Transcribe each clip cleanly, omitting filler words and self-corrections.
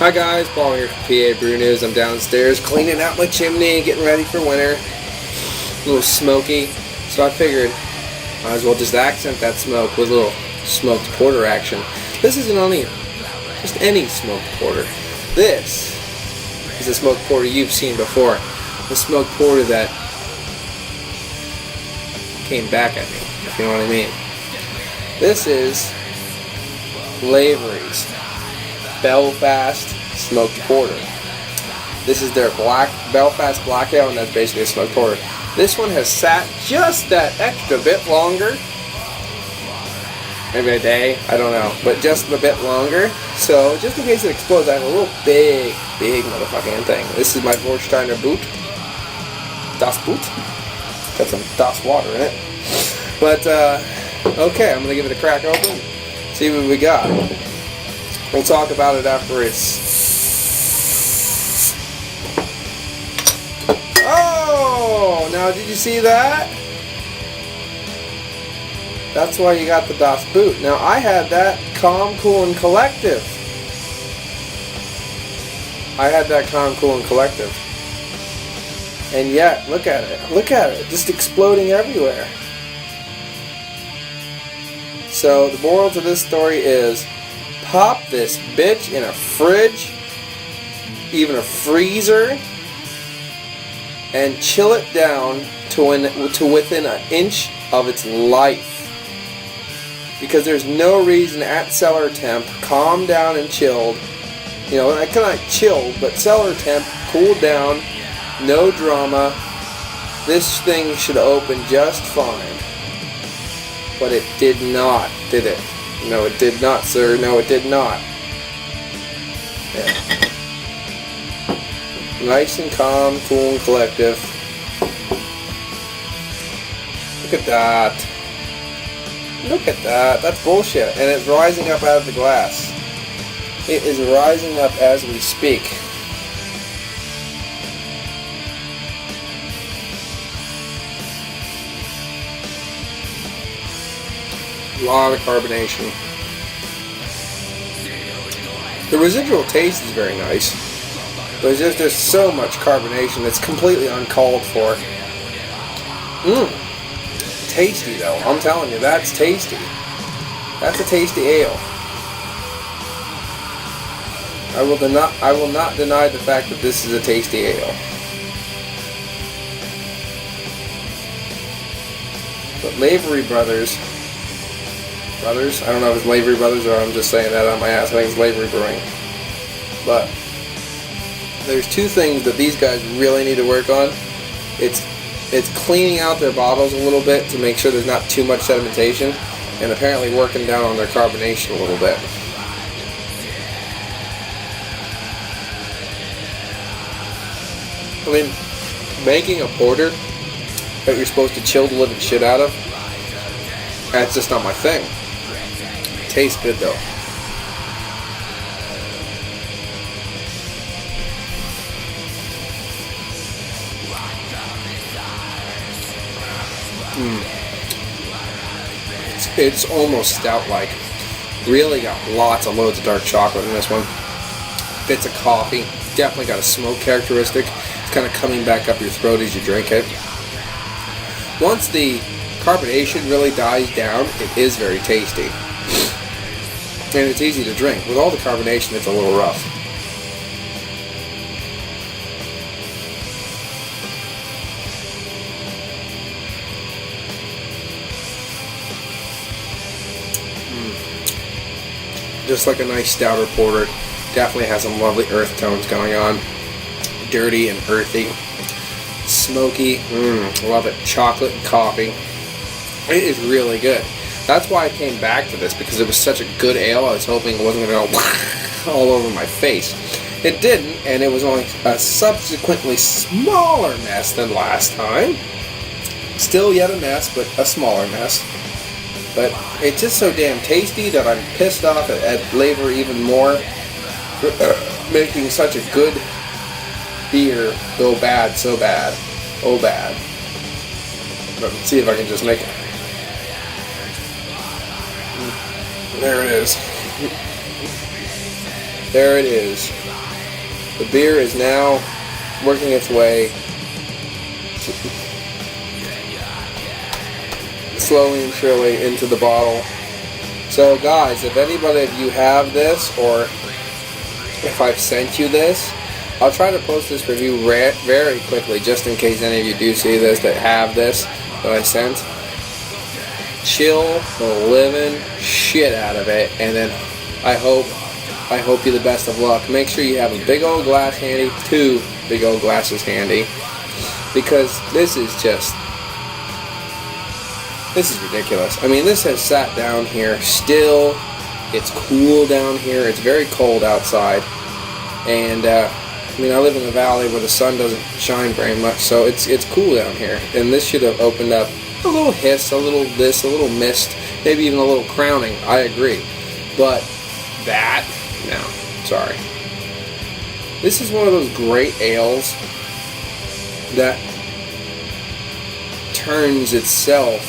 Hi guys, Paul here from PABrewNews. I'm downstairs cleaning out my chimney, getting ready for winter. A little smoky, so I figured might as well just accent that smoke with a little smoked porter action. This isn't only just any smoked porter. This is a smoked porter you've seen before. The smoked porter that came back at me, if you know what I mean. This is Lavery's Belfast smoked porter. This is their Belfast black ale, and that's basically a smoked porter. This one has sat just that extra bit longer. Maybe a day, I don't know, but just a bit longer. So just in case it explodes, I have a little big motherfucking thing. This is my Vorsteiner boot. Das Boot. Got some Das water in it. But okay, I'm gonna give it a crack open. See what we got. We'll talk about it after it's... Oh! Now did you see that? That's why you got the Das Boot. Now I had that Calm, Cool, and Collective. And yet, look at it. Look at it. Just exploding everywhere. So the moral to this story is, pop this bitch in a fridge, even a freezer, and chill it down to within an inch of its life. Because there's no reason at cellar temp, calm down and chilled, you know, I kind of chilled, but cellar temp, cooled down, no drama, this thing should open just fine. But it did not, did it? No, it did not, sir. No, it did not. Yeah. Nice and calm, cool and collective. Look at that. Look at that. That's bullshit. And it's rising up out of the glass. It is rising up as we speak. A lot of carbonation. The residual taste is very nice, but there's so much carbonation that's completely uncalled for. Tasty though, I'm telling you, that's tasty. That's a tasty ale. I will not deny the fact that this is a tasty ale. But Lavery Brothers, I don't know if it's Lavery Brothers or I'm just saying that on my ass. I think it's Lavery Brewing. But there's two things that these guys really need to work on. It's cleaning out their bottles a little bit to make sure there's not too much sedimentation, and apparently working down on their carbonation a little bit. I mean, making a porter that you're supposed to chill the living shit out of, that's just not my thing. Tastes good though. It's almost stout-like. Really got lots of loads of dark chocolate in this one. Bits of coffee. Definitely got a smoke characteristic. It's kind of coming back up your throat as you drink it. Once the carbonation really dies down, it is very tasty. And it's easy to drink. With all the carbonation, it's a little rough. Just like a nice stouter porter. Definitely has some lovely earth tones going on. Dirty and earthy. Smoky. Love it. Chocolate and coffee. It is really good. That's why I came back to this, because it was such a good ale. I was hoping it wasn't going to go all over my face. It didn't, and it was only a subsequently smaller mess than last time. Still yet a mess, but a smaller mess. But it's just so damn tasty that I'm pissed off at Lavery even more for making such a good beer go bad so bad. Oh bad. But let's see if I can just make it. There it is. There it is. The beer is now working its way slowly and surely into the bottle. So guys, if anybody of you have this, or if I've sent you this, I'll try to post this review very quickly, just in case any of you do see this that have this that I sent. Chill the living shit out of it, and then I hope you the best of luck. Make sure you have a big old glass handy, 2 big old glasses handy, because this is ridiculous. I mean, this has sat down here still. It's cool down here. It's very cold outside, and I mean, I live in the valley where the sun doesn't shine very much, so it's cool down here. And this should have opened up a little hiss, a little this, a little mist, maybe even a little crowning. I agree, but that, no, sorry. This is one of those great ales that turns itself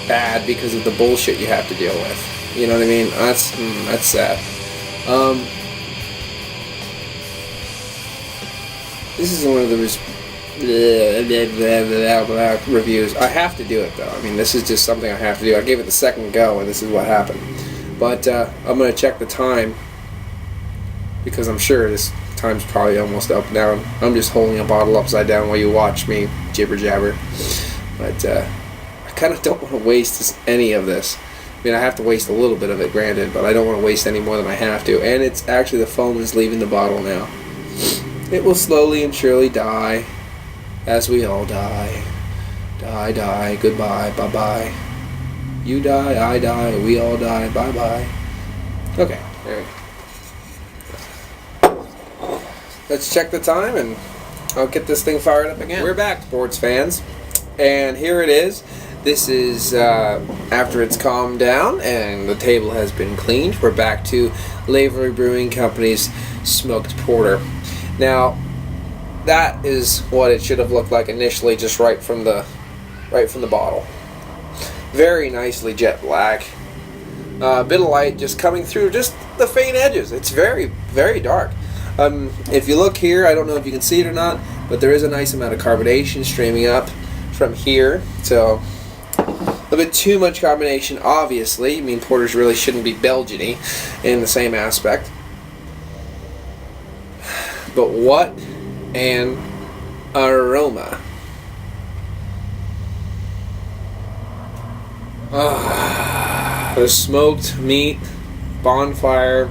bad because of the bullshit you have to deal with. You know what I mean? That's sad. This is one of those reviews. I have to do it though. I mean, this is just something I have to do. I gave it the second go, and this is what happened. But I'm going to check the time, because I'm sure this time's probably almost up now. I'm just holding a bottle upside down while you watch me jibber jabber. But I kind of don't want to waste any of this. I mean, I have to waste a little bit of it, granted, but I don't want to waste any more than I have to. And it's actually, the foam is leaving the bottle now. It will slowly and surely die, as we all die. Die, die, goodbye, bye-bye. You die, I die, we all die, bye-bye. Okay, there we go. Let's check the time, and I'll get this thing fired up again. We're back, sports fans, and here it is. This is after it's calmed down and the table has been cleaned. We're back to Lavery Brewing Company's smoked porter. Now, that is what it should have looked like initially, just right from the bottle. Very nicely jet black. A bit of light just coming through, just the faint edges. It's very, very dark. If you look here, I don't know if you can see it or not, but there is a nice amount of carbonation streaming up from here. So a bit too much carbonation, obviously. I mean, porters really shouldn't be Belgian-y in the same aspect. But what an aroma. The smoked meat, bonfire,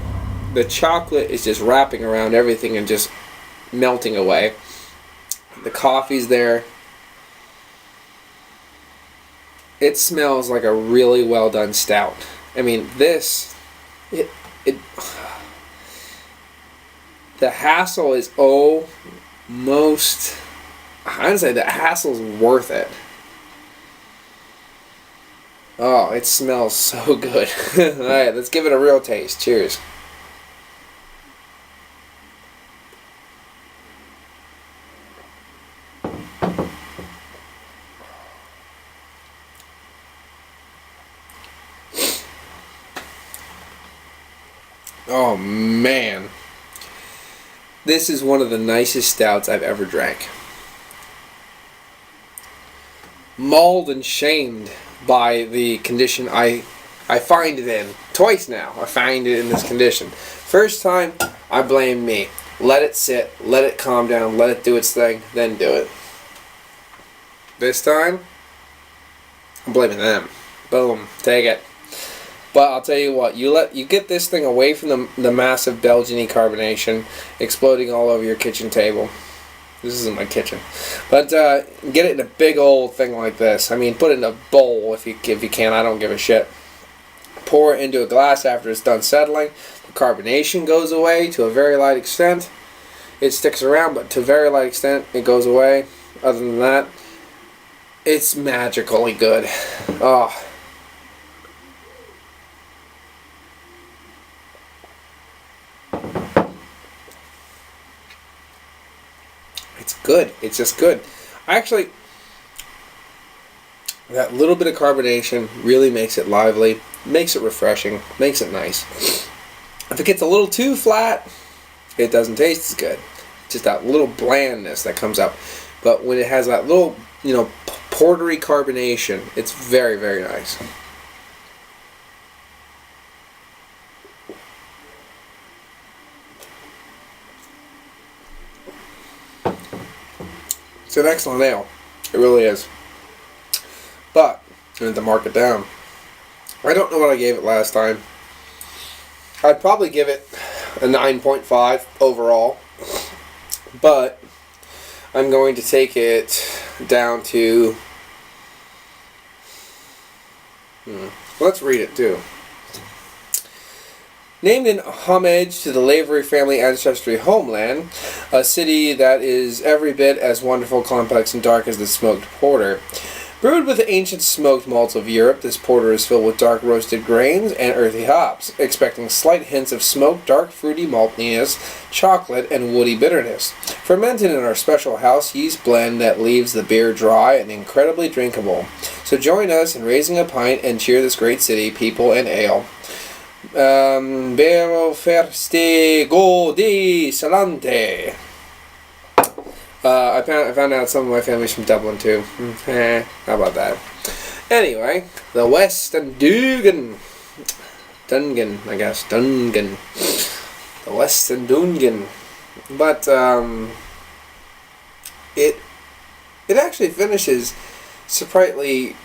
the chocolate is just wrapping around everything and just melting away. The coffee's there. It smells like a really well done stout. I mean, this, the hassle is almost, I'd say the hassle's worth it. Oh, it smells so good. Alright, let's give it a real taste. Cheers. Oh man. This is one of the nicest stouts I've ever drank. Mauled and shamed by the condition I find it in. Twice now I find it in this condition. First time, I blame me. Let it sit, let it calm down, let it do its thing, then do it. This time, I'm blaming them. Boom, take it. But I'll tell you what, you get this thing away from the massive Belgian-y carbonation exploding all over your kitchen table. This isn't my kitchen. But get it in a big old thing like this. I mean, put it in a bowl if you can. I don't give a shit. Pour it into a glass after it's done settling. The carbonation goes away to a very light extent. It sticks around, but to a very light extent, it goes away. Other than that, it's magically good. Oh. It's good. It's just good. Actually, that little bit of carbonation really makes it lively, makes it refreshing, makes it nice. If it gets a little too flat, it doesn't taste as good. Just that little blandness that comes up. But when it has that little, portery carbonation, it's very, very nice. It's an excellent ale. It really is. But I need to mark it down. I don't know what I gave it last time. I'd probably give it a 9.5 overall. But I'm going to take it down to... Let's read it too. Named in homage to the Lavery family ancestry homeland, a city that is every bit as wonderful, complex, and dark as the smoked porter. Brewed with the ancient smoked malts of Europe, this porter is filled with dark roasted grains and earthy hops, expecting slight hints of smoked, dark, fruity maltiness, chocolate, and woody bitterness. Fermented in our special house yeast blend that leaves the beer dry and incredibly drinkable. So join us in raising a pint and cheer this great city, people, and ale. Bero ferste go di salante. I found out some of my family's from Dublin too. How about that? Anyway, the Western Dungan, I guess Dungan, the Western Dungan. But it actually finishes surprisingly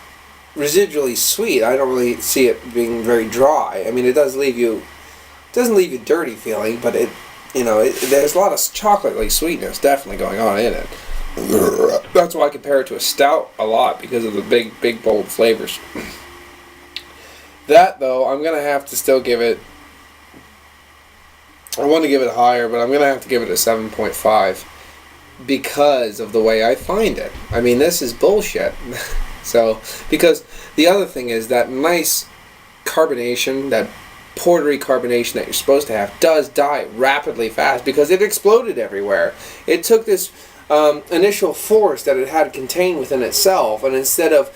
residually sweet. I don't really see it being very dry. I mean, it doesn't leave you dirty feeling, but there's a lot of chocolate-like sweetness definitely going on in it. That's why I compare it to a stout a lot, because of the big bold flavors. That though, I'm gonna have to still give it. I want to give it higher, but I'm gonna have to give it a 7.5 because of the way I find it. I mean, this is bullshit. So, because the other thing is that nice carbonation, that portery carbonation that you're supposed to have, does die rapidly fast because it exploded everywhere. It took this initial force that it had contained within itself, and instead of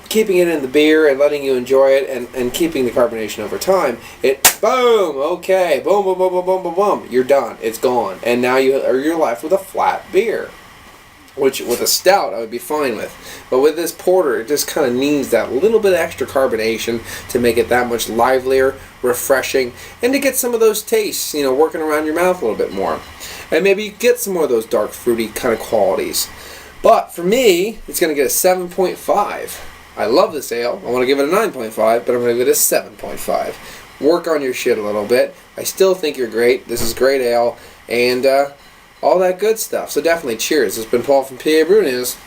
keeping it in the beer and letting you enjoy it and keeping the carbonation over time, it boom, okay, boom, boom, boom, boom, boom, boom, boom, you're done. It's gone, and now you're left with a flat beer. Which with a stout I would be fine with. But with this porter, it just kind of needs that little bit of extra carbonation to make it that much livelier, refreshing, and to get some of those tastes, working around your mouth a little bit more. And maybe you get some more of those dark, fruity kind of qualities. But for me, it's going to get a 7.5. I love this ale. I want to give it a 9.5, but I'm going to give it a 7.5. Work on your shit a little bit. I still think you're great. This is great ale. And, all that good stuff. So definitely cheers. This has been Paul from PABrewNews.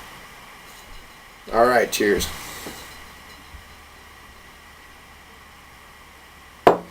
Alright, cheers.